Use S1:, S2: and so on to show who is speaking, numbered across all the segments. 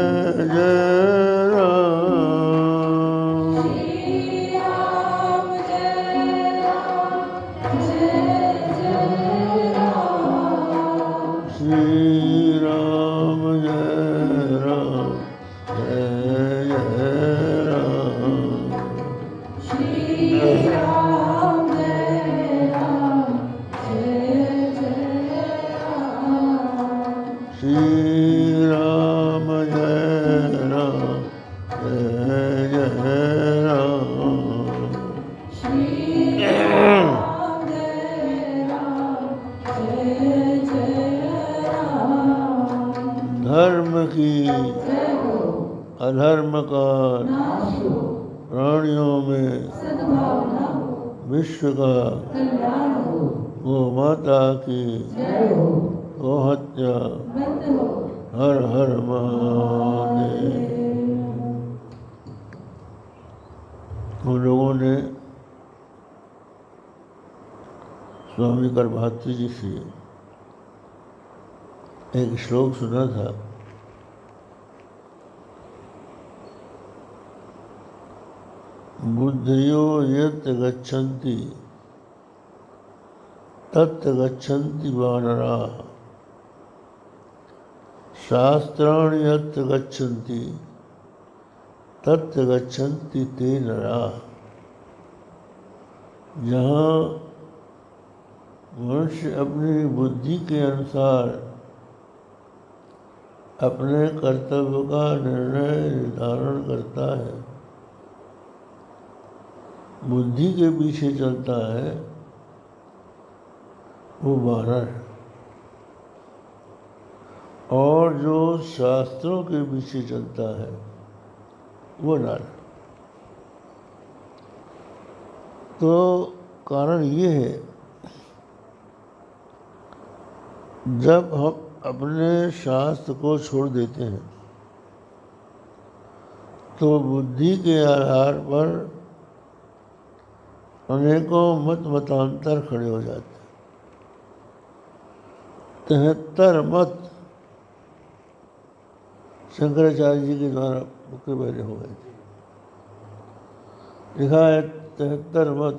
S1: जय राम। श्री राम जय राम जय जय राम। श्री राम जय राम जय जय राम। श्री राम जय राम जय जय राम। श्री राम जय राम जय जय राम। धर्म की अधर्म का प्राणियों में विश्व का गो माता की गो हत्या। हर हर महादेव। हम लोगों ने स्वामी करभाती जी से एक श्लोक सुना था। बुद्धयो यत् गच्छन्ति तत् गच्छन्ति वानराः। शास्त्राणि यत् गच्छन्ति तत् गच्छन्ति ते नराः। जहाँ मनुष्य अपनी बुद्धि के अनुसार अपने कर्तव्य का निर्णय निर्धारण करता है, बुद्धि के पीछे चलता है, वो वानर है। और जो शास्त्रों के पीछे चलता है वो नर। तो कारण ये है, जब हम अपने शास्त्र को छोड़ देते हैं तो बुद्धि के आधार पर अनेकों मत मतांतर खड़े हो जाते हैं। 73 मत शंकराचार्य जी के द्वारा मुक्ति पहले हो गए थे। लिखा है 73 मत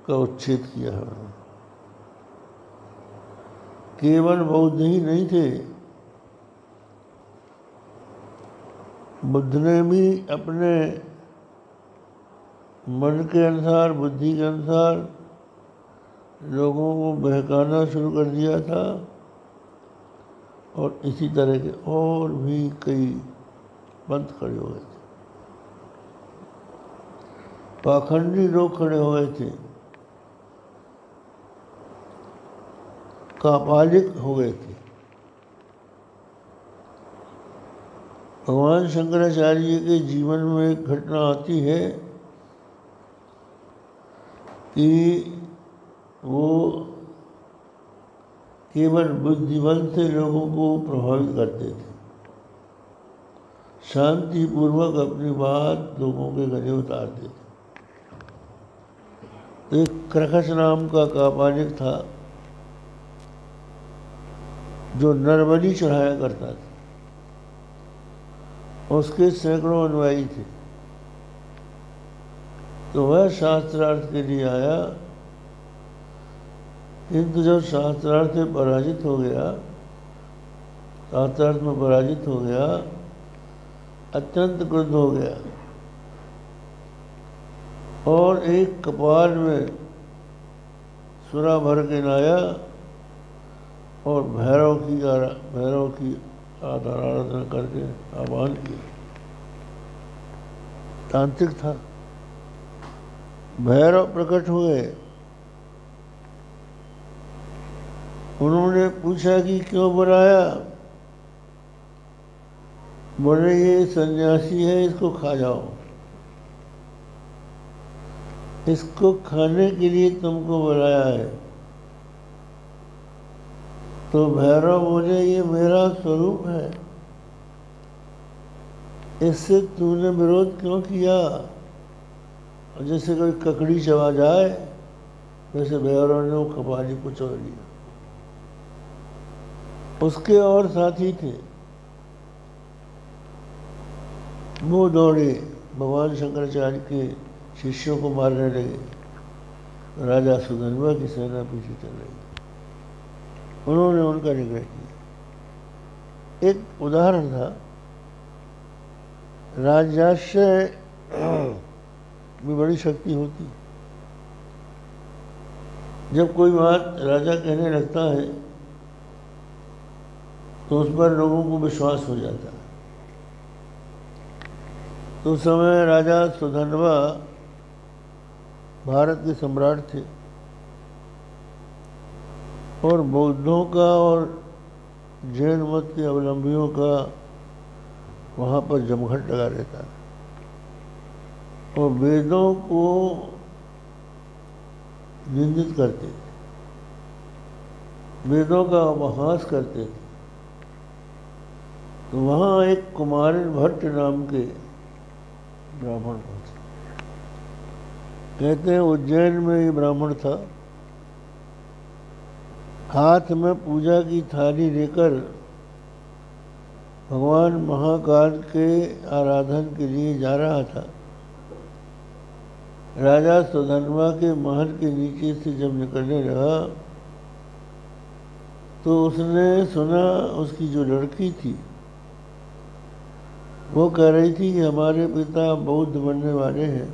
S1: का उच्छेद किया है उन्होंने। केवल बौद्ध ही नहीं थे, बुद्ध ने भी अपने मन के अनुसार, बुद्धि के अनुसार लोगों को बहकाना शुरू कर दिया था। और इसी तरह के और भी कई पंथ खड़े हो गए थे, पाखंडी लोग खड़े हो गए थे, कापालिक हो गए थे। भगवान शंकराचार्य के जीवन में एक घटना आती है कि वो केवल बुद्धिबल से लोगों को प्रभावित करते थे, शांतिपूर्वक अपनी बात लोगों के गले उतारते थे। एक क्रखस नाम का कापालिक था जो नरबलि चढ़ाया करता था। उसके सैकड़ों अनुयायी थे। तो वह शास्त्रार्थ के लिए आया, किंतु जब शास्त्रार्थ में पराजित हो गया, शास्त्रार्थ में पराजित हो गया, अत्यंत क्रुद्ध हो गया और एक कपाल में सुरा भर के लाया और भैरव की आराधना करके आह्वान किया। तांत्रिक था। भैरव प्रकट हुए। उन्होंने पूछा कि क्यों बुलाया? बोले ये सन्यासी है, इसको खा जाओ। इसको खाने के लिए तुमको बुलाया है। तो भैरव बोले ये मेरा स्वरूप है, इससे तूने विरोध क्यों किया? और जैसे कोई ककड़ी चबा जाए वैसे भैरव ने वो कपाली को चबा लिया। उसके और साथी थे, वो दौड़े, भगवान शंकराचार्य के शिष्यों को मारने लगे। राजा सुधन्वा की सेना पीछे चल रही, उन्होंने उनका निग्रह किया। एक उदाहरण था, राजाश्रय में बड़ी शक्ति होती। जब कोई बात राजा कहने लगता है तो उस पर लोगों को विश्वास हो जाता है। तो उस समय राजा सुधन्वा भारत के सम्राट थे और बौद्धों का और जैन मत के अवलंबियों का वहाँ पर जमघट लगा रहता था और वेदों को निंदित करते थे, वेदों का अपहास करते थे। तो वहाँ एक कुमारिन भट्ट नाम के ब्राह्मण पहुंचे। कहते हैं उज्जैन में ये ब्राह्मण था, हाथ में पूजा की थाली लेकर भगवान महाकाल के आराधन के लिए जा रहा था। राजा सुधन्वा के महल के नीचे से जब निकलने लगा तो उसने सुना उसकी जो लड़की थी वो कह रही थी कि हमारे पिता बौद्ध बनने वाले हैं,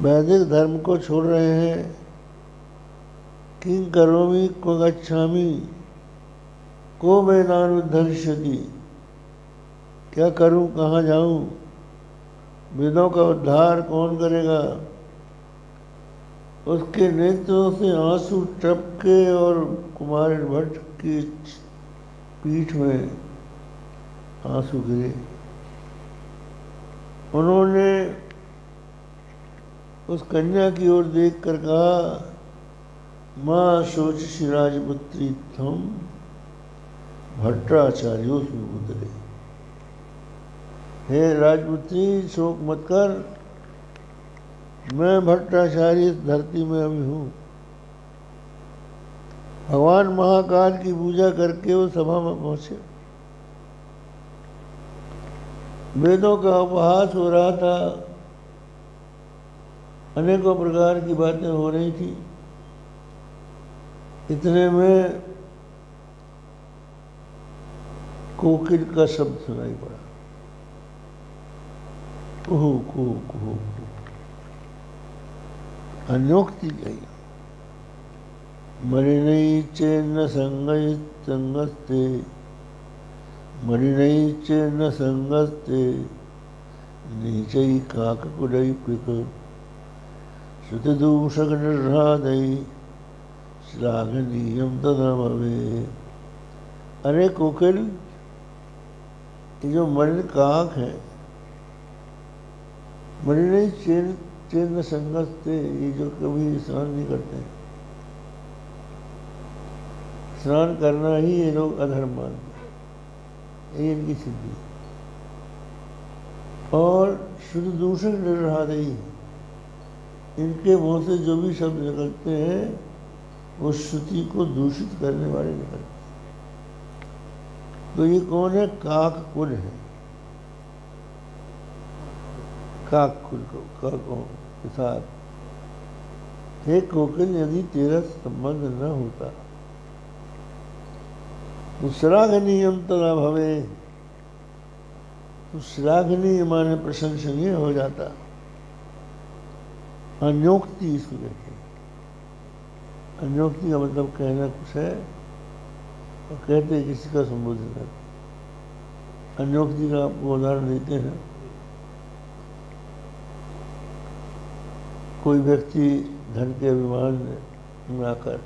S1: वैदिक धर्म को छोड़ रहे हैं। किं करोमि क्व गच्छामि को वेदानुद्धरिष्यति, क्या करूं, कहाँ जाऊं, वेदों का उद्धार कौन करेगा। उसके नेत्रों से आंसू टपके और कुमारिन भट्ट की पीठ में आंसू गिरे। उन्होंने उस कन्या की ओर देख कर कहा, माँ शोचिषि राजपुत्री थम भट्टाचार्योस्मि पुत्रे। हे राजपुत्री, शोक मत कर, मैं भट्टाचार्य इस धरती में अभी हूँ। भगवान महाकाल की पूजा करके वो सभा में पहुंचे। वेदों का उपहास हो रहा था, अनेकों प्रकार की बातें हो रही थी। इतने में कोकिल का शब्द सुनाई पड़ा, कुहू कुहू कुहू। अन्योक्ति गई, मरिणई चेन्न संगस्ते, मरिणई चेन्न संगस्ते, नीचई काककुलई पिक, श्रुतिदूषक निर्हादई, श्लाघनीयम तदा भवे। अरे कोकिल, ये जो मलिन काक है, मलिन चेन्न संगस्ते, ये जो कभी स्नान नहीं करते, स्नान करना ही ये लोग अधर्म मानते हैं, ये इनकी सिद्धि। और शुद्ध दूषण निर्हादई, इनके मुंह से जो भी शब्द निकलते हैं वो श्रुति को दूषित करने वाले निकलते हैं। तो ये कौन है? काककुल है, काककुल के साथ। हे कोकिल, यदि तेरा संबंध न होता तो श्लाघनीयम तदा भवे, तो श्लाघनीय माने प्रशंसनीय हो जाता। अन्योक्ति इसको कहते हैं। अन्योक्ति का मतलब कहना कुछ है और कहते किसी का संबोधन करते। अन्योक्ति का आपको उदाहरण देते हैं। कोई व्यक्ति धन के अभिमान में आकर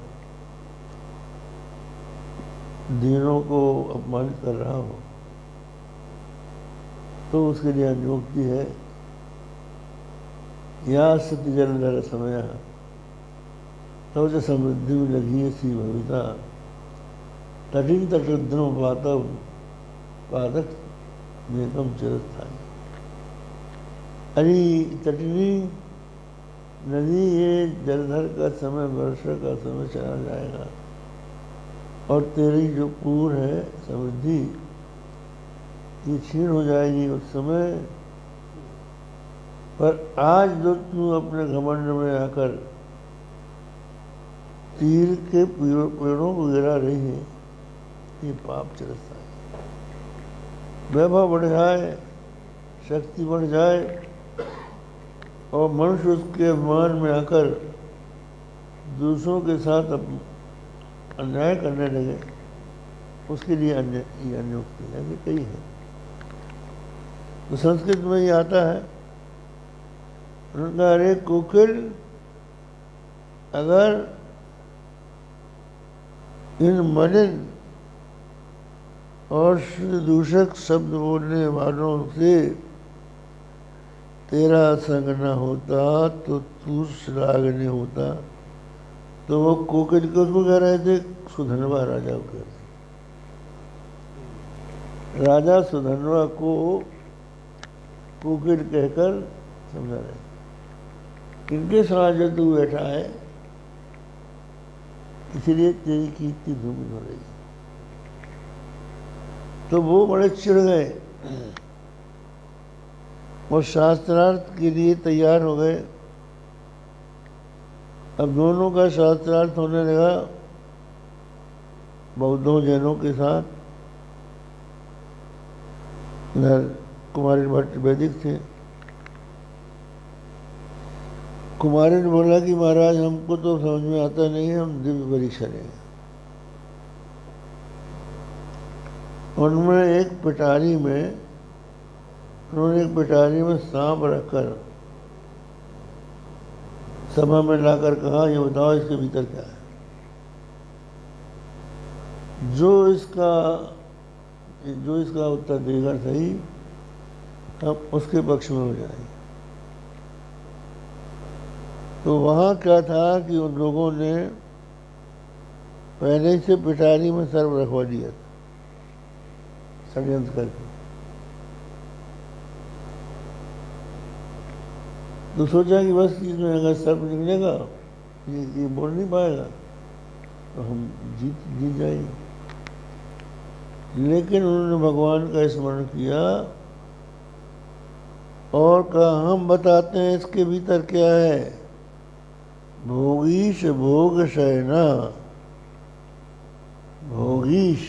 S1: दीनों को अपमानित कर रहा हो तो उसके लिए अन्योक्ति है, या सत्य जलधर समय तब जो समृद्धि में लगी सी भविता, तटिन तटद्रो पातव पादक नेकम चिरस्थानी। अरे तटिनी नदी, ये जलधर का समय, वर्षा का समय चला जाएगा और तेरी जो पूर है समृद्धि, ये क्षीण हो जाएगी उस समय। पर आज जो तू अपने घमंड में आकर तीर के पेड़ों को गिरा रही है, ये पाप चलता है। वैभव बढ़ जाए, शक्ति बढ़ जाए और मनुष्य उसके अभिमान में आकर दूसरों के साथ अन्याय करने लगे, उसके लिए अन्य उक्ति है कि कई है। तो संस्कृत में ये आता है, उनका अरे कोकिल, अगर इन मलिन और दूषक शब्द बोलने वालों से तेरा संग न होता तो तू श्लाघनीय होता। तो वो कोकिल को उसको कह रहे थे, सुधनवा राजा को कहते, राजा सुधनवा को कोकिल कहकर समझा रहे। इनके साथ जो तू बैठा है, इसलिए तेरी कीर्ति धूमिल हो रही। तो वो बड़े चिढ़ गए और शास्त्रार्थ के लिए तैयार हो गए। अब दोनों का शास्त्रार्थ होने लगा बौद्धों जैनों के साथ। इधर कुमारी भट्ट वैदिक थे। कुमारी ने बोला कि महाराज हमको तो समझ में आता नहीं है, हम दिव्य परीक्षा लेंगे। उनमें एक पिटारी में, उन्होंने एक पिटारी में सांप रखकर सभा में लाकर कहा, ये बताओ इसके भीतर क्या है। जो इसका उत्तर देगा सही, हम उसके पक्ष में हो जाएंगे। तो वहाँ क्या था कि उन लोगों ने पहले से पिटारी में सर्प रखवा दिया था, षड्यंत्र करके। तो सोचा कि बस इसमें अगर सर्प निकलेगा, ये बोल नहीं पाएगा, तो हम जीत जाएंगे। लेकिन उन्होंने भगवान का स्मरण किया और कहा, हम बताते हैं इसके भीतर क्या है। भोगीश भोग शयना। भोगीश,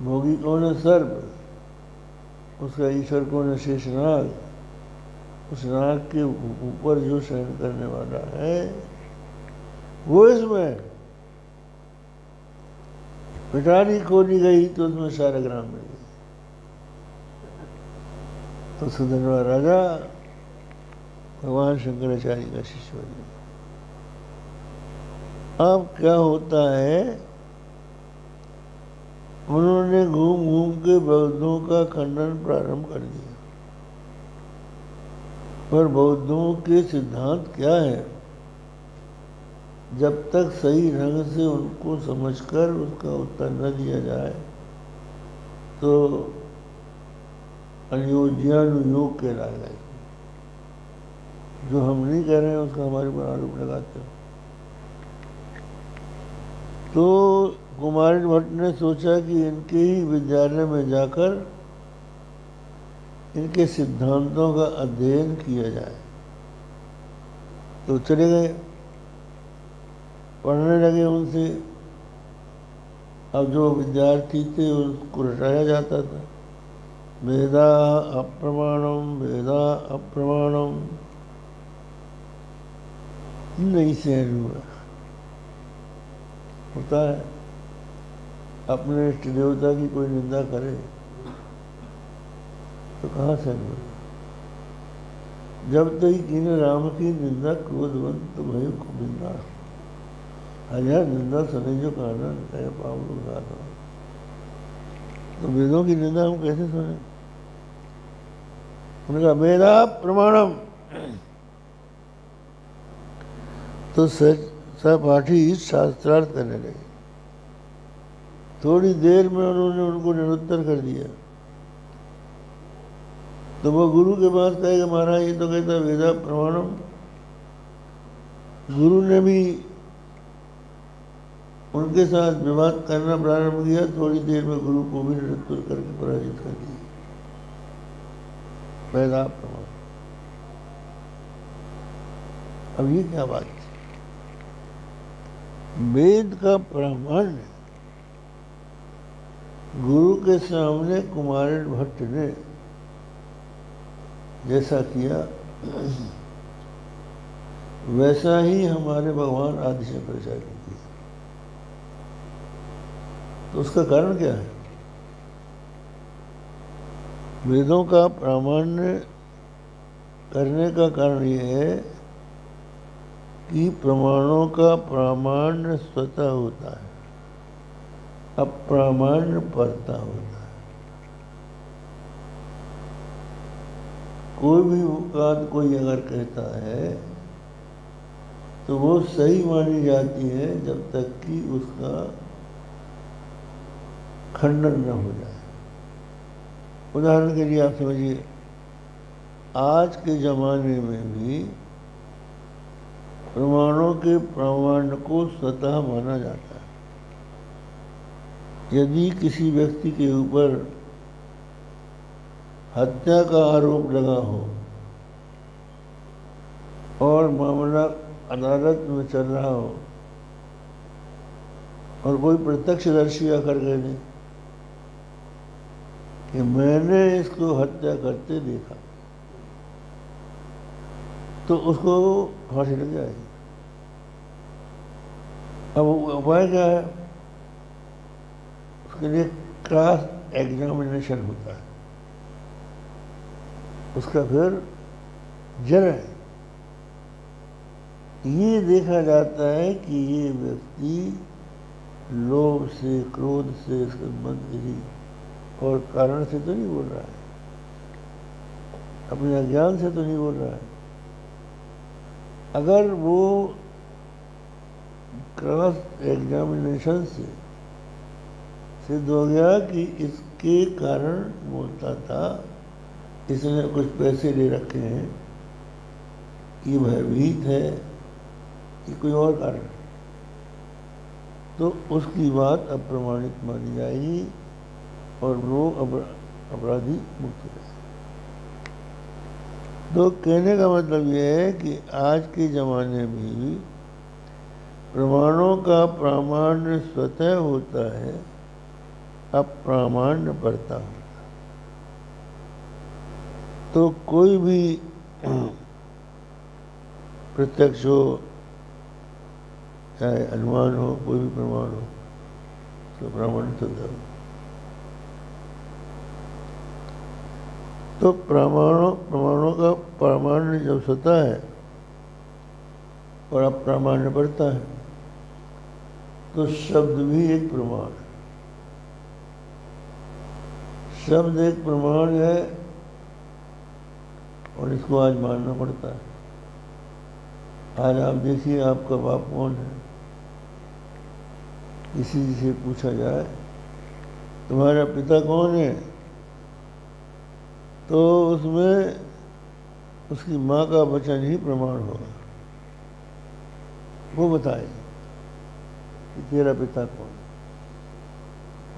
S1: भोगी कौन है? सर्प। उसका ईश्वर कौन है? शेषनाग। उस नाग के ऊपर जो शयन करने वाला है वो इसमें। पिटारी खोली गई तो उसमें सारग्राम मिल गई। तो सुधनवा राजा भगवान शंकराचार्य का शिष्य बन गया। अब क्या होता है, उन्होंने घूम घूम के बौद्धों का खंडन प्रारंभ कर दिया। पर बौद्धों के सिद्धांत क्या है, जब तक सही ढंग से उनको समझकर उसका उत्तर न दिया जाए तो अनुयोज्यानुयोग कहलाएगा। जो हम नहीं कह रहे हैं उसका हमारे पर आरोप लगाते हो। तो कुमारी भट्ट ने सोचा कि इनके ही विद्यालय में जाकर इनके सिद्धांतों का अध्ययन किया जाए। तो चले गए, पढ़ने लगे उनसे। अब जो विद्यार्थी थे उसको रटाया जाता था, वेदा अप्रमाणम, वेदा अप्रमाणम। नहीं सहन हुआ। होता है, अपने इष्ट देवता की कोई निंदा करे तो कहाँ सहन हुआ। जब तक किने राम की निंदा क्रोधवंत भयो गोविंदा। हजार निंदा सुने जो काना कहे पावलो गाना। तो वेदों की निंदा हम कैसे सुने? उनका वेदा प्रमाणम। तो सहपाठी शास्त्रार्थ करने लगे। थोड़ी देर में उन्होंने उनको निरुत्तर कर दिया। तो वो गुरु के पास कहेगा, महाराज ये तो कहता वेदा प्रमाणम। गुरु ने भी उनके साथ विवाद करना प्रारंभ किया। थोड़ी देर में गुरु को भी निरुत्तर करके पराजित कर दिया। पहला प्रमाण। अब ये क्या बात है? वेद का प्रमाण गुरु के सामने कुमारिल भट्ट ने जैसा किया वैसा ही हमारे भगवान आदि शंकराचार्य ने किया। तो उसका कारण क्या है? वेदों का प्रामाण्य करने का कारण ये है कि प्रमाणों का प्रामाण्य स्वतः होता है, अप्रामाण्य परता होता है। कोई भी बात कोई अगर कहता है तो वो सही मानी जाती है जब तक कि उसका खंडन न हो जाए। उदाहरण के लिए आप समझिए, आज के ज़माने में भी प्रमाणों के प्रामाण्य को स्वतः माना जाता है। यदि किसी व्यक्ति के ऊपर हत्या का आरोप लगा हो और मामला अदालत में चल रहा हो और कोई प्रत्यक्षदर्शी आकर कह दे कि मैंने इसको हत्या करते देखा, तो उसको फांसी लग जाएगी। अब उपाय क्या है? उसके लिए क्रॉस एग्जामिनेशन होता है, उसका फिर जरा ये देखा जाता है कि ये व्यक्ति लोभ से, क्रोध से, संबंध किसी और कारण से तो नहीं बोल रहा है, अपने अज्ञान से तो नहीं बोल रहा है। अगर वो क्रॉस एग्जामिनेशन से सिद्ध हो गया कि इसके कारण बोलता था, इसने कुछ पैसे ले रखे हैं, ये भयभीत है, ये कोई और कारण है, तो उसकी बात अप्रमाणित मानी जाएगी और वो अपराधी मुक्त हो जाएगा। तो कहने का मतलब ये है कि आज के ज़माने में भी प्रमाणों का प्रामाण्य स्वतः होता है, अप्रामाण्य परता होता है। तो कोई भी प्रत्यक्ष हो चाहे अनुमान हो, कोई भी प्रमाण हो, तो प्रामाणिक होता है। तो प्रमाणों का प्रामाण्य जब स्वतः है और अप्रामाण्य पड़ता है, तो शब्द भी एक प्रमाण है। शब्द एक प्रमाण है और इसको आज मानना पड़ता है। आज आप देखिए, आपका बाप कौन है? किसी से पूछा जाए तुम्हारा पिता कौन है, तो उसमें उसकी माँ का वचन ही प्रमाण होगा। वो बताएगी कि तेरा पिता कौन है,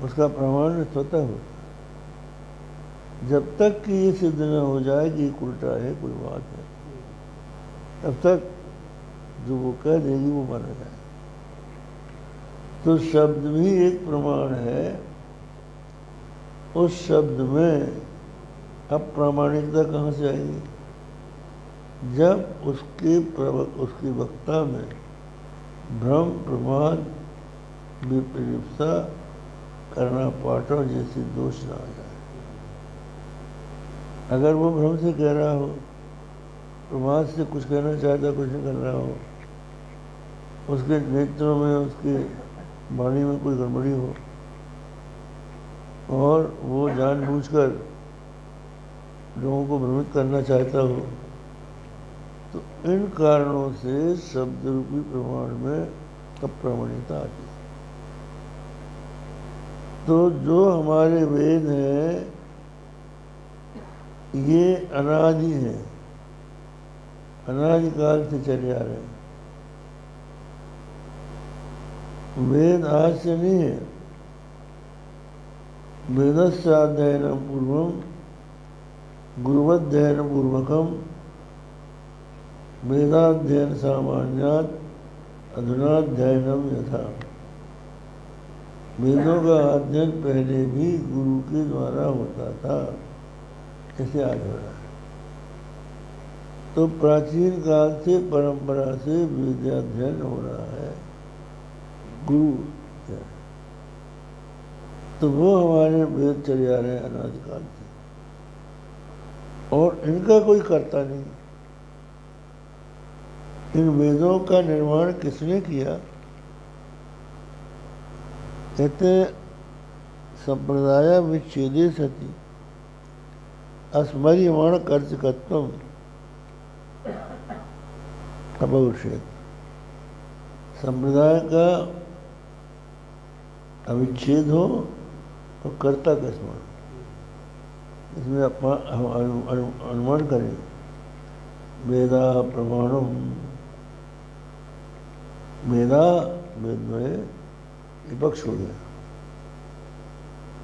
S1: उसका प्रमाण स्वतः होता है। जब तक कि ये सिद्ध न हो जाए कि उल्टा है, कोई बात है, तब तक जो वो कह देगी वो माना जाए। तो शब्द भी एक प्रमाण है। उस शब्द में अप्रामाणिकता कहाँ से आएगी? जब उसके वक्ता में भ्रम, प्रमाद, विपरीपसा, करना पाठन जैसे दोष ना आ जाए। अगर वो भ्रम से कह रहा हो, प्रमाद से कुछ कहना चाहता, कुछ नहीं कर रहा हो, उसके नेत्रों में, उसके वाणी में कोई गड़बड़ी हो और वो जानबूझकर लोगों को भ्रमित करना चाहता हो, तो इन कारणों से शब्द रूपी प्रमाण में अप्रामाणिकता आती है। तो जो हमारे वेद हैं ये अनादि है, अनादिकाल से चले आ रहे हैं। वेद आज से नहीं है। वेदस्य अध्ययन पूर्वम गुरुवध्ययन पूर्वकम वेदाध्ययन सामान्यात अधुनाध्ययनम यथा। वेदों का अध्ययन पहले भी गुरु के द्वारा होता था, ऐसे आज हो रहा है। तो प्राचीन काल से परंपरा से वेदाध्ययन हो रहा है गुरु, तो वो हमारे वेद चले आ रहे हैं अनादिकाल से, और इनका कोई कर्ता नहीं। इन वेदों का निर्माण किसने किया? कहते संप्रदाय विच्छेदे सति अस्मर्यमाण कर्तकत्वम अपौरुषेय। संप्रदाय का अविच्छेद हो तो कर्ता का स्मरण, इसमें हम अनुमान करें वेदा प्रमाणम। वेदा वेद में विपक्ष हो गया,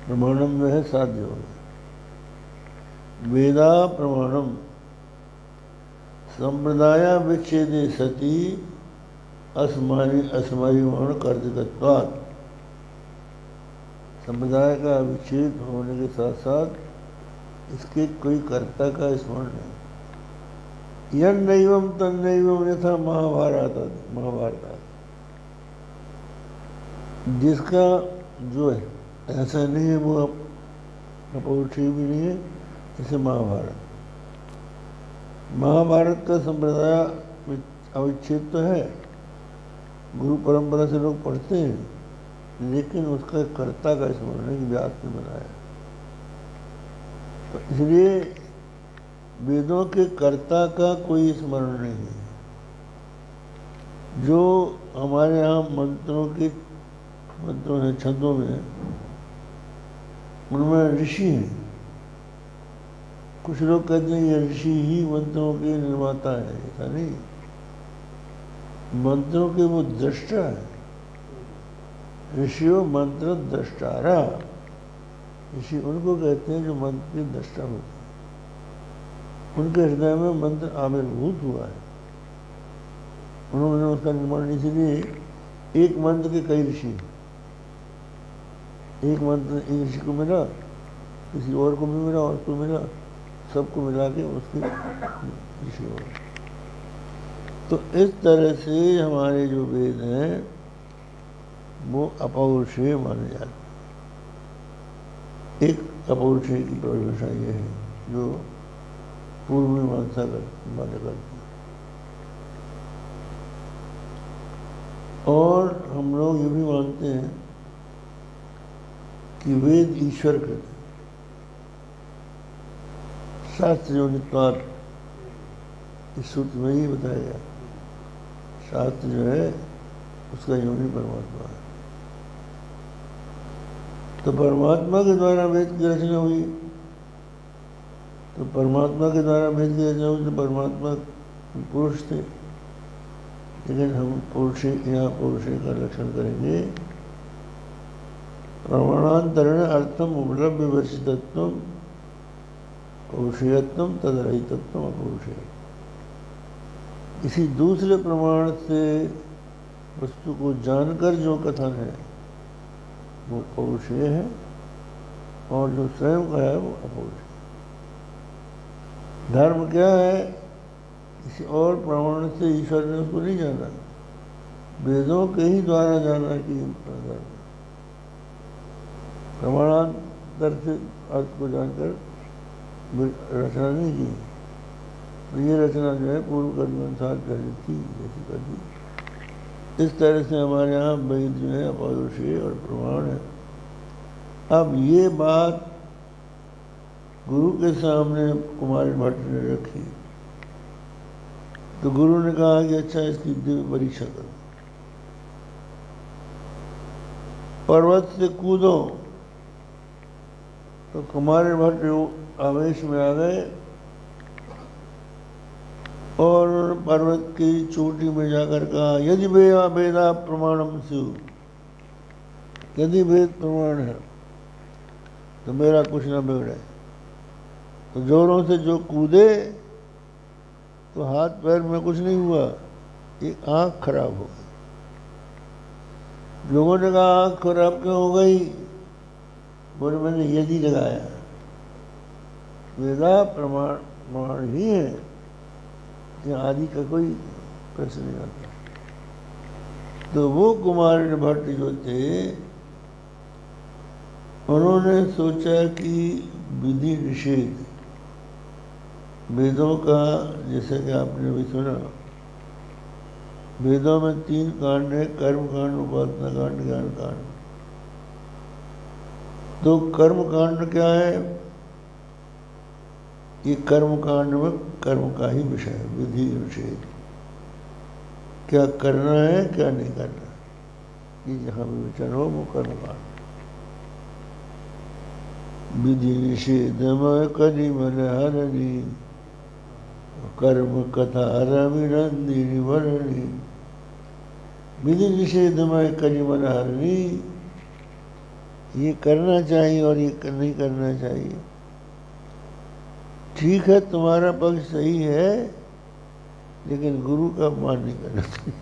S1: प्रमाणम में है साध्य हो गया। वेदा प्रमाणम संप्रदाय विच्छेदे सती अस्मर्यमाण कर्तकत्वात्। संप्रदाय का विच्छेद होने के साथ साथ इसके कोई कर्ता का स्मरण नहीं। यन्नैवं तन्नैवं यथा महाभारत। जिसका जो है ऐसा नहीं है, वो अपौरुषेय भी नहीं है, जैसे महाभारत का संप्रदाय अविच्छेद तो है, गुरु परंपरा से लोग पढ़ते हैं, लेकिन उसका कर्ता का स्मरण नहीं, व्यास ने बनाया। तो इसलिए वेदों के कर्ता का कोई स्मरण नहीं है। जो हमारे यहाँ मंत्रों हैं, छंदों में, उनमें ऋषि हैं। कुछ लोग कहते हैं ये ऋषि ही मंत्रों के निर्माता है, ऐसा नहीं। मंत्रों के वो दृष्टा है। ऋषियों मंत्र दृष्टारा। ऋषि उनको कहते हैं जो मंत्र के दृष्टा होते हैं। उनके हृदय में मंत्र आविर्भूत हुआ है, उन्होंने उसका निर्माण। इसलिए एक मंत्र के कई ऋषि, एक मंत्र एक ऋषि को मिला, किसी और को भी मिला, और को मिला, सबको मिला के उसके ऋषि हो। तो इस तरह से हमारे जो वेद हैं वो अपौरुषेय माने जाते हैं। एक अपौरुषेय की परिभाषा ये है जो पूर्व मीमांसा माना करती है। और हम लोग ये भी मानते हैं कि वेद ईश्वर कृत है। शास्त्र योनित्वात्, इस सूत्र में ही बताया गया, शास्त्र जो है उसका योनि परमात्मा है। तो परमात्मा के द्वारा वेद की रचना हुई, तो परमात्मा के द्वारा वेद की रचना हुई, तो परमात्मा पुरुष थे। लेकिन हम यहाँ पौरुषेय का लक्षण करेंगे। प्रमाणांतरण अर्थम उपलब्ध विवर्षितत्व पौरुषेयत्व तदरहितत्व अपौरुषेय। इसी दूसरे प्रमाण से वस्तु को जानकर जो कथन है वो पौरुषेय है, और जो स्वयं का है वो अपौरुषेय। धर्म क्या है? किसी और प्रमाण से ईश्वर ने उसको नहीं जाना, वेदों के ही द्वारा जाना कि धर्म। प्रमाणांतर से अर्थ को जानकर रचना नहीं की। तो ये रचना जो है पूर्व कर्म अनुसार पहले थी, जैसी कर दी। इस तरह से हमारे यहाँ वेद जो है अपौरुषेय और प्रमाण है। अब ये बात गुरु के सामने कुमार भट्ट ने रखी, तो गुरु ने कहा कि अच्छा इसकी दिव्य परीक्षा करो, पर्वत से कूदो। तो कुमार भट्ट आवेश में आ गए और पर्वत की चोटी में जाकर कहा यदि वेदा प्रमाणम स्यु, यदि वेद प्रमाण है तो मेरा कुछ ना बिगड़े। तो जोरों से जो कूदे तो हाथ पैर में कुछ नहीं हुआ, एक आंख खराब हो गई। लोगों ने कहा आंख खराब क्यों हो गई? बोले मैंने यदि लगाया। वेदा प्रमाण ही है, आदि का कोई प्रश्न नहीं आता। तो वो कुमार भट्ट जो थे उन्होंने सोचा कि विधि निषेध वेदों का, जैसे कि आपने भी सुना, वेदों में 3 कांड है, कर्म कांड, उपासना कांड, ज्ञान कांड। तो कर्म कांड क्या है? ये कर्म कांड में कर्म का ही विषय है, विधि निषेध, क्या करना है क्या नहीं करना, ये जहाँ भी विचार हो वो कर्म कांड। विधि निषेध में करी मन हरणी, कर्म कथा रविनंदिनी वर्णी। विधि निषेध में करी मन हरणी, ये करना चाहिए और ये नहीं करना चाहिए। ठीक है, तुम्हारा पक्ष सही है, लेकिन गुरु का अपमान नहीं करना चाहिए।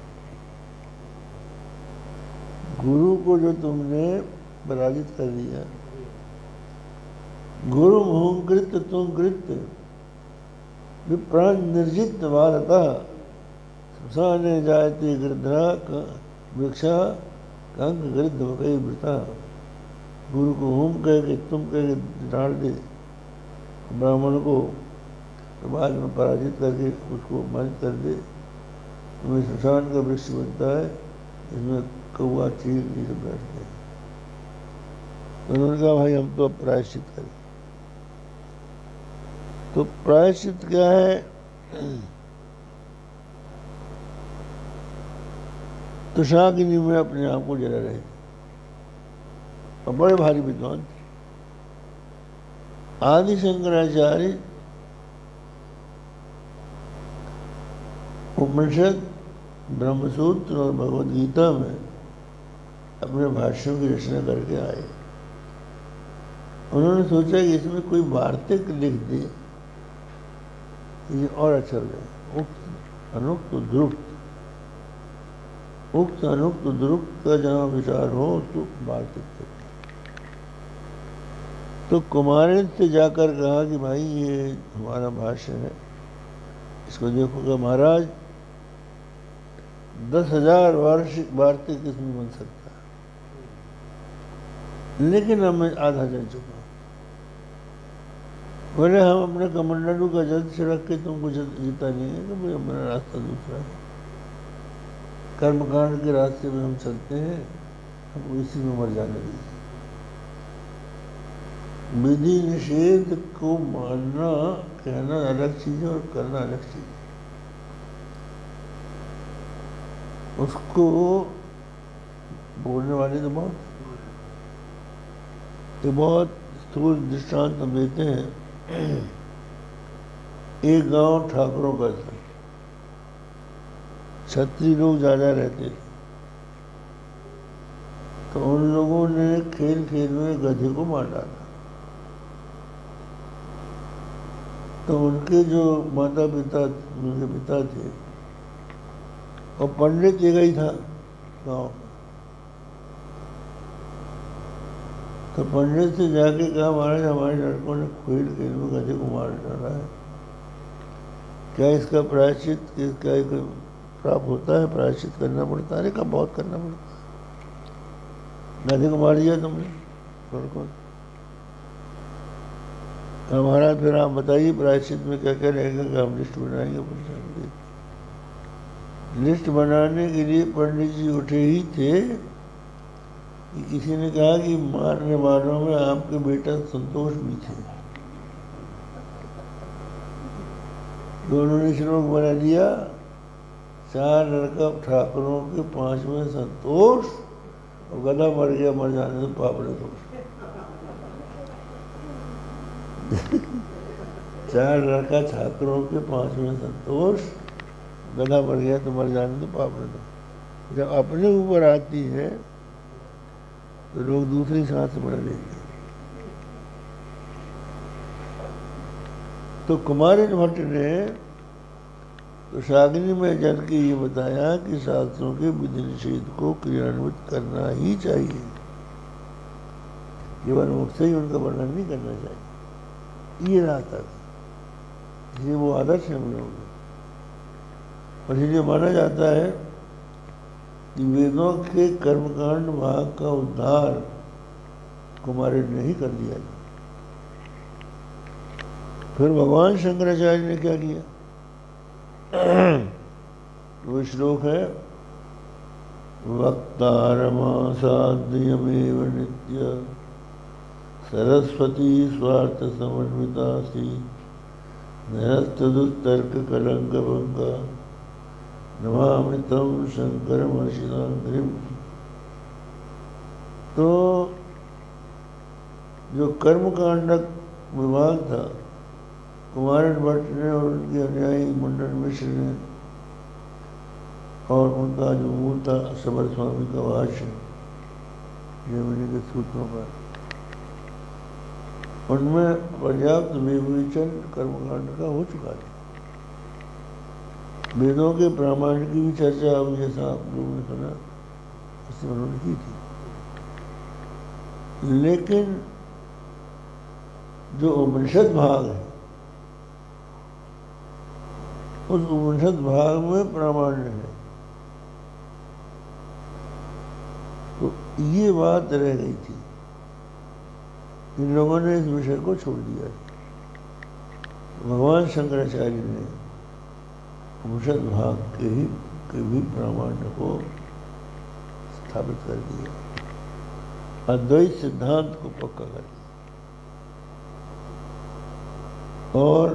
S1: गुरु को जो तुमने पराजित कर दिया, गुरु मुहूकृत तुम कृत विप्राण निर्जित भारता, श्मशाने जायते गृध्रा वृक्षा कंक गृद्ध कई वृता। गुरु को हुम कह के तुम कह के डाल दे ब्राह्मण को, तो बाद में पराजित करके उसको अपमानित कर दे, तुम्हें श्मशान का वृक्ष बनता है, इसमें कौआ चील ये सब बैठते हैं। तो उन्होंने कहा भाई हम तो अब प्रायश्चित करें। तो प्रायश्चित क्या है? तो शाकिनी में अपने आप को जला रहे थे और बड़े भारी विद्वान थे। आदि शंकराचार्य उपनिषद, ब्रह्मसूत्र और भगवद गीता में अपने भाष्यों की रचना करके आए। उन्होंने सोचा कि इसमें कोई वार्तिक लिख दे, ये और अच्छा लगे। उक्त अनुक्त ध्रुव, उक्त अनुक्त ध्रुव का जहाँ विचार हो तो वार्तिक। तो कुमारिन से जाकर कहा कि भाई ये हमारा भाष्य है, इसको देखोगे महाराज, 10,000 वार्तिक इसमें बन सकता है, लेकिन अब मैं आधा जल चुका। बोले हम अपने कमंडलू का जल से रख के तुमको जीता नहीं है, तो भाई हमारा रास्ता दूसरा है। कर्मकांड के रास्ते में हम चलते हैं, हमको इसी में मर जाने दीजिए। विधि निषेध को मानना, कहना अलग चीज है और करना अलग चीज है। उसको बोलने वाले तो बहुत स्थूल दृष्टांत हम देते हैं। एक गांव ठाकुरों का था, क्षत्रिय लोग ज्यादा रहते थे। तो उन लोगों ने खेल खेल में गधे को मार डाला। तो उनके जो माता पिता, उनके पिता थे, और पंडित एक ही था गाँव का। तो पंडित से जाके कहा महाराज हमारे लड़कों ने खेल खेल में गधे को मार डाला है, क्या इसका प्रायश्चित, क्या प्राप्त होता है? प्रायश्चित करना पड़ता है? अरे कब बहुत करना पड़ता है, गधे को मार दिया तुमने लड़कों। महाराज फिर आप बताइए प्रायश्चित में क्या क्या रहेगा, कि हम लिस्ट बनाएंगे। लिस्ट बनाने के लिए पंडित जी उठे ही थे कि किसी ने कहा कि मारने वालों में आपके बेटा संतोष भी थे। दोनों ने श्लोक बना दिया, 4 लड़का ठाकुरों के, 5वें संतोष, और गधा मर गया, मर जाने से पाप न दोष। 4 लड़का ठाकुरों के, 5वें संतोष, गधा मर गया तो मर जाने तो पाप न दोष। जब अपने ऊपर आती है तो लोग दूसरी सांस बना लेंगे। तो कुमारिन भट्ट ने तो शाग्नि में जन के ये बताया कि शास्त्रों के विधि निषेध को क्रियान्वित करना ही चाहिए, केवल मुख से ही उनका वर्णन नहीं करना चाहिए, ये रहता था। इसलिए वो आदर्श हम लोग हैं। और इसलिए माना जाता है कि वेदों के कर्मकांड भाग का उद्धार कुमारिन ने ही कर दिया। फिर भगवान शंकराचार्य ने क्या किया? वो श्लोक है, वक्तारमासाद्यमेव नित्य सरस्वती स्वार्थ समन्वितासी नरस्तदुत्तर्क कलंक भंगा नमामि तं शंकरमर्षितांग्रिम। तो जो कर्मकांडक विभाग था, कुमारिन भट्ट ने और उनके अनुयायी मुंडन मिश्र ने, और उनका जो मूल था सबर स्वामी का भाष्य जैमिनी के सूत्रों पर, उनमें पर्याप्त विवेचन कर्मकांड का हो चुका था। वेदों के प्रामाणिक की भी चर्चा अब जैसा आप लोगों ने सुना उससे उन्होंने की थी। लेकिन जो उपनिषद भाग है, उस उपनिषद भाग में प्रामाण्य है। तो ये बात रह गई थी, इन लोगों ने इस विषय को छोड़ दिया। भगवान शंकराचार्य ने उपनिषद भाग के भी प्रामाण्य को स्थापित कर दिया, अद्वैत सिद्धांत को पक्का कर दिया। और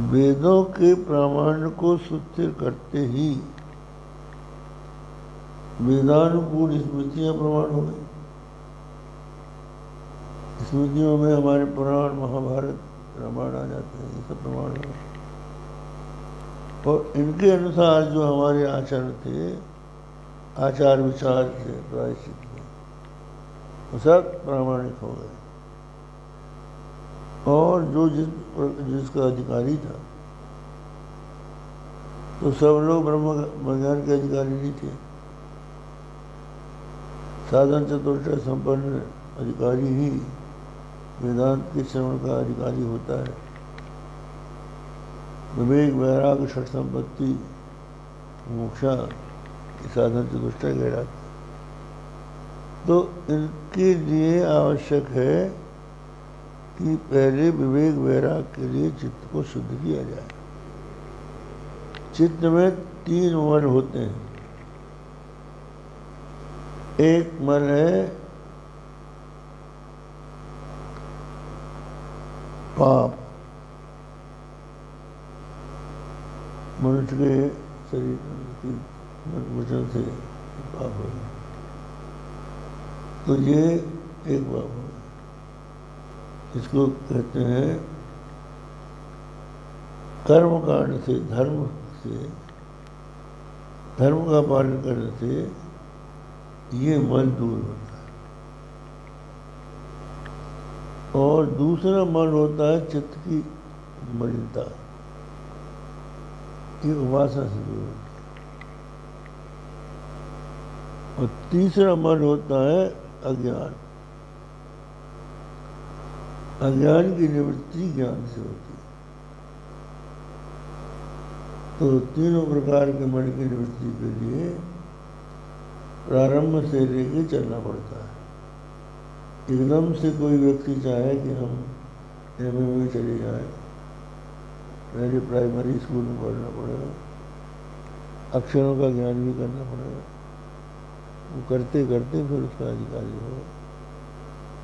S1: वेदों के प्रामाण्य को सुस्थिर करते ही वेदानुकूल स्मृतियां प्रमाण हो गई। स्मृतियों में हमारे पुराण, महाभारत, रामायण आ जाते हैं, ये सब प्रमाण है। और इनके अनुसार जो हमारे आचरण थे, आचार विचार थे, प्रायश्चित थे, वो सब प्रामाणिक हो गए। और जो जिसका अधिकारी था, तो सब लोग ब्रह्म ज्ञान के अधिकारी नहीं थे। साधन चतुष्टय संपन्न अधिकारी ही वेदांत के श्रवण का अधिकारी होता है। विवेक, वैराग्य, षट संपत्ति, मोक्षा, साधन चतुष्टय कहलाते। तो इनके लिए आवश्यक है कि पहले विवेक वैराग्य के लिए चित्त को शुद्ध किया जाए। चित्त में 3 मल होते हैं। एक मल है पाप, मनुष्य के शरीर की वजह से पाप हो गया, तो ये एक पाप हो गया। इसको कहते हैं कर्मकांड से, धर्म का पालन करने से ये मन दूर होता है। और दूसरा मन होता है चित्त की मलिनता, ये उपासना से दूर होती है। और तीसरा मन होता है अज्ञान। अज्ञान की निवृत्ति ज्ञान से होती है। तो तीनों प्रकार के मन की निवृत्ति के लिए प्रारंभ से लेके चलना पड़ता है। एकदम से कोई व्यक्ति चाहे कि हम एमए में चले जाएं, पहले प्राइमरी स्कूल में पढ़ना पड़ेगा, अक्षरों का ज्ञान भी करना पड़ेगा, वो करते करते फिर उसका अधिकारी होगा।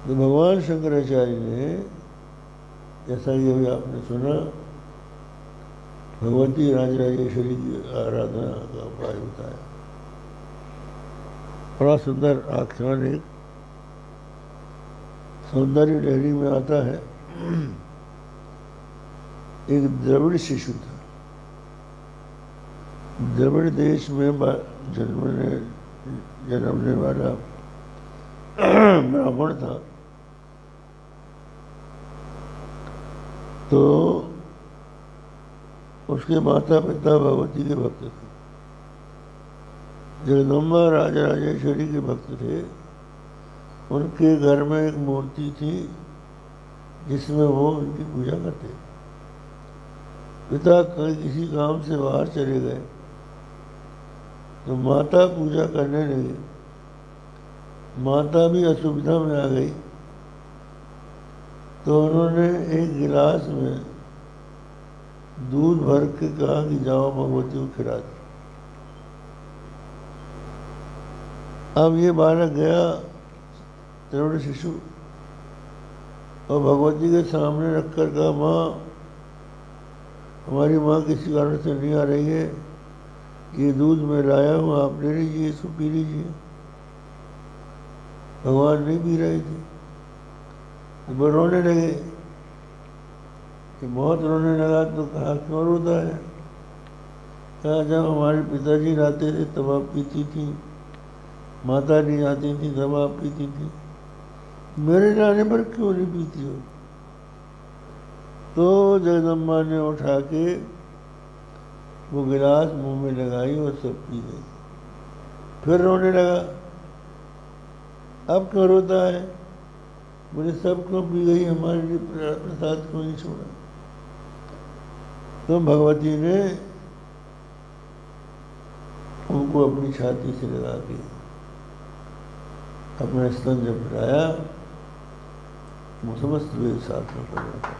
S1: तो भगवान शंकराचार्य ने, जैसा कि अभी आपने सुना, भगवती राजराजेश्वरी की आराधना का उपाय बताया। बड़ा सुंदर आख्यान एक सौंदर्य लहरी में आता है। एक द्रविड़ शिशु था, द्रविड़ देश में जन्मने जन्मने वाला ब्राह्मण था, तो उसके माता पिता भगवती के भक्त थे। जगदम्बा राजा राजेश्वरी के भक्त थे। उनके घर में एक मूर्ति थी जिसमें वो उनकी पूजा करते। पिता कहीं किसी काम से बाहर चले गए तो माता पूजा करने लगी। माता भी असुविधा में आ गई तो उन्होंने एक गिलास में दूध भर के कहा कि जाओ भगवती को खिला दो। अब ये बालक गया, तरुण शिशु, और भगवती के सामने रखकर कहा, माँ, हमारी माँ किसी कारण से नहीं आ रही है, ये दूध मैं लाया हूँ, आप ले लीजिए, इसको पी लीजिए। भगवान नहीं पी रहे थे तो वो रोने लगे। कि बहुत रोने लगा तो कहा, क्यों रोता है? कहा, जब हमारे पिताजी लाते थे तब आप पीती थी, माता नहीं आती थी तब आप पीती थी, मेरे जाने पर क्यों नहीं पीती हो? तो जगदम्बा ने उठा के वो गिलास मुंह में लगाई और सब पी गई। फिर रोने लगा, अब क्यों रोता है? बोले, सब क्यों पी गई, हमारे लिए प्रसाद क्यों नहीं छोड़ा? तो भगवती ने उनको अपनी छाती से लगा के अपना स्तन जब फिराया, वो समस्त वेद शास्त्रों पर रहता।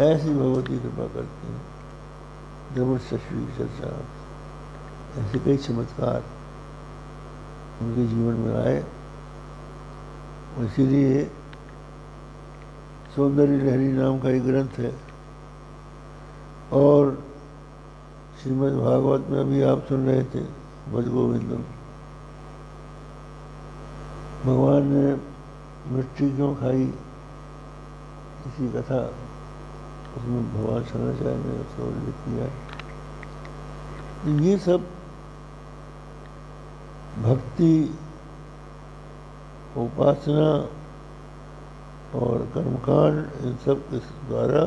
S1: ऐसी भगवती कृपा करती हैं। जबरदस्ती की चर्चा, ऐसे कई चमत्कार उनके जीवन में आए। इसीलिए सौंदर्य लहरी नाम का एक ग्रंथ है, और श्रीमद् भागवत में अभी आप सुन रहे थे भज गोविंदम, भगवान ने मिट्टी क्यों खाई, इसी कथा उसमें भगवान शंकराचार्य ने उसका उल्लेख किया है। तो ये सब भक्ति, उपासना और कर्मकांड, इन सब के द्वारा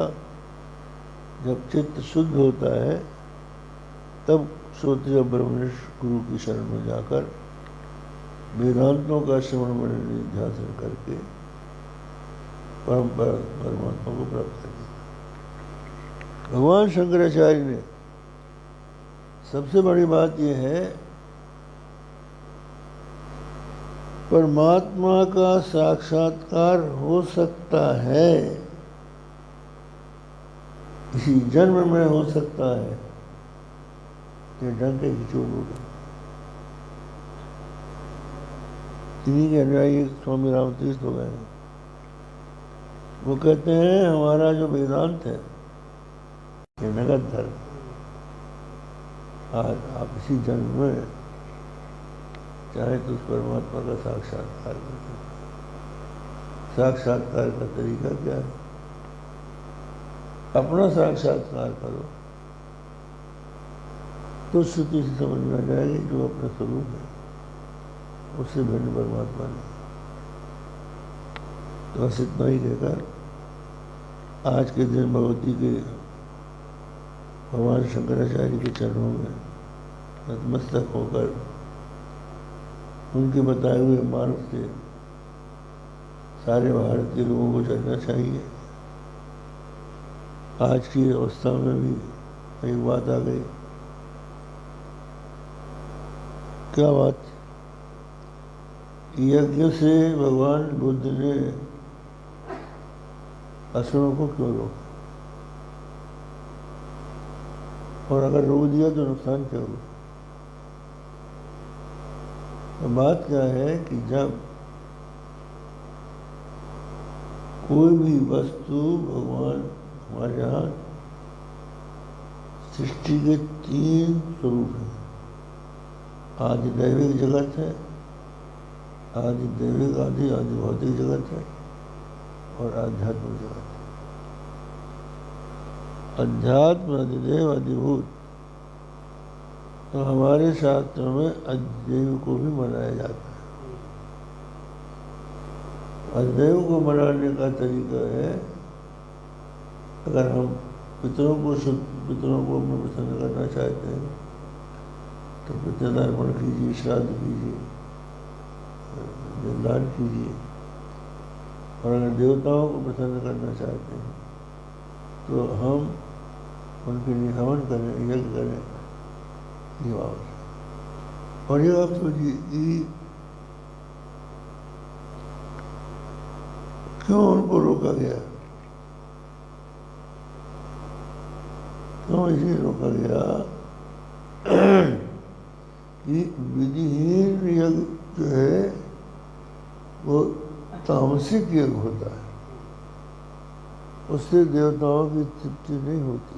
S1: जब चित्त शुद्ध होता है तब श्रोत्रिय ब्रह्मनिष्ठ गुरु की शरण में जाकर वेदांतों का श्रवण मनन निध्यासन करके परमात्मा को प्राप्त कर दिया। भगवान शंकराचार्य ने सबसे बड़ी बात यह है, परमात्मा का साक्षात्कार हो सकता है, इसी जन्म में हो सकता है, ये डंके की चोट हो गई। इन्हीं के अनुयायी स्वामी रामतीर्थ हो गए। वो कहते हैं, हमारा जो वेदांत है ये नगद धर्म, आज आप इसी जन्म में चाहे तो उस परमात्मा का साक्षात्कार कर सकते। साक्षात्कार का तरीका क्या है? अपना साक्षात्कार करो तो श्रुति से समझ में आ जाएगी जो अपना स्वरूप है, उससे भिन्न परमात्मा नहीं। तो बस इतना ही कहकर आज के दिन भगवती के भगवान शंकराचार्य के चरणों में नतमस्तक होकर उनके बताए हुए मार्ग से सारे भारतीय लोगों को चलना चाहिए। आज की अवस्था में भी एक बात आ गई। क्या बात? यज्ञ से भगवान बुद्ध ने असुरों को क्यों रोका, और अगर रोक दिया तो नुकसान क्या हुआ? तो बात क्या है कि जब कोई भी वस्तु, भगवान हमारे यहाँ सृष्टि के 3 स्वरूप हैं। आदि दैविक जगत है, आदि दैविक आदि भौतिक जगत है, और आध्यात्मिक जगत है। अध्यात्म, अधिदेव, अधिभूत, तो हमारे शास्त्रों में अजदेव को भी मनाया जाता है। अजदेव को मनाने का तरीका है, अगर हम पितरों को अपने प्रसन्न करना चाहते हैं तो पितृतर्पण कीजिए, श्राद्ध कीजिए, दान कीजिए। और अगर देवताओं को प्रसन्न करना चाहते हैं तो हम उनके लिए हवन करें, यज्ञ करें। ये बात। और ये आप सोचिए कि क्यों उनको रोका गया, क्यों इसे रोका गया कि विधिहीन यज्ञ जो है वो तामसिक यज्ञ होता है, उससे देवताओं की तृप्ति नहीं होती।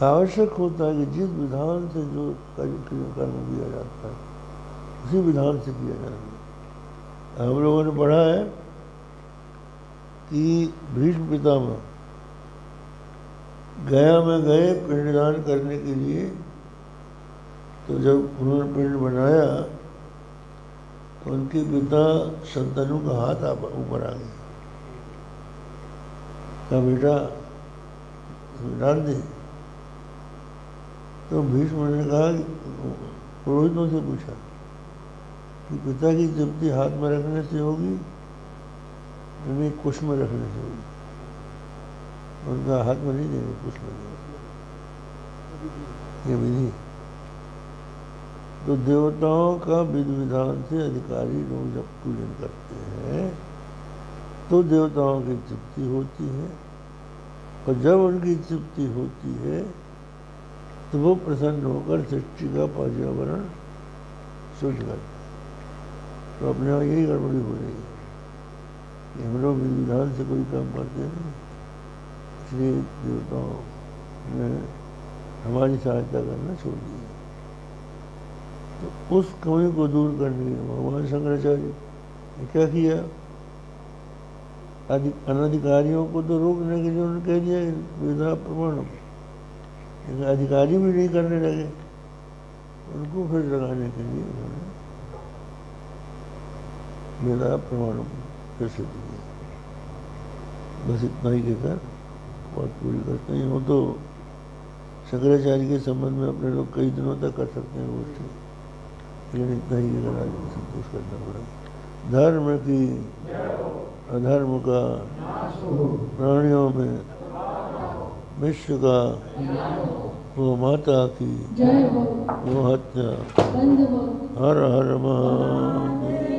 S1: आवश्यक होता है कि जिस विधान से जो कर्म किया जाता है उसी विधान से किया जाता है। हम लोगों ने पढ़ा है कि भीष्म पितामह गया में गए पिंडदान करने के लिए, तो जब उन्होंने पिंड बनाया तो उनके पिता शंतनु का हाथ ऊपर आ गया, कहा बेटा डाल दे। तो भीष्म ने कहा, पुरोहितों से पूछा कि पिता की तृप्ति हाथ में रखने से होगी नहीं कुश में रखने से होगी? उनका हाथ में नहीं देंगे, कुश में देंगे, ये विधि। तो देवताओं का विधि विधान से अधिकारी लोग जब पूजन करते हैं तो देवताओं की तृप्ति होती है, और जब उनकी तृप्ति होती है तो वो प्रसन्न होकर सृष्टि का पर्यावरण शुद्ध करते हैं। तो अपने यहाँ यही गड़बड़ी हो रही है कि हम लोग विधि विधान से कोई काम करते नहीं, इसलिए देवताओं ने हमारी सहायता करना छोड़ दिया। तो उस कमी को दूर करने के लिए भगवान शंकराचार्य ने क्या किया, अनधिकारियों को तो रोकने के लिए उन्होंने कह दिया वेदा प्रमाणम, लेकिन अधिकारी भी नहीं करने लगे, उनको फिर लगाने के लिए उन्होंने वेदा प्रमाणम फिर से दिया। बस इतना ही कहकर बात पूरी करते हैं। हो तो शंकराचार्य के संबंध में अपने लोग कई दिनों तक कर सकते हैं गोष्ठी, लेकिन इतना ही कहकर आज संतोष करना पड़ेगा। धर्म की अधर्म का प्राणियों में विश्व का वो माता की वो हत्या। हर हर महादेव।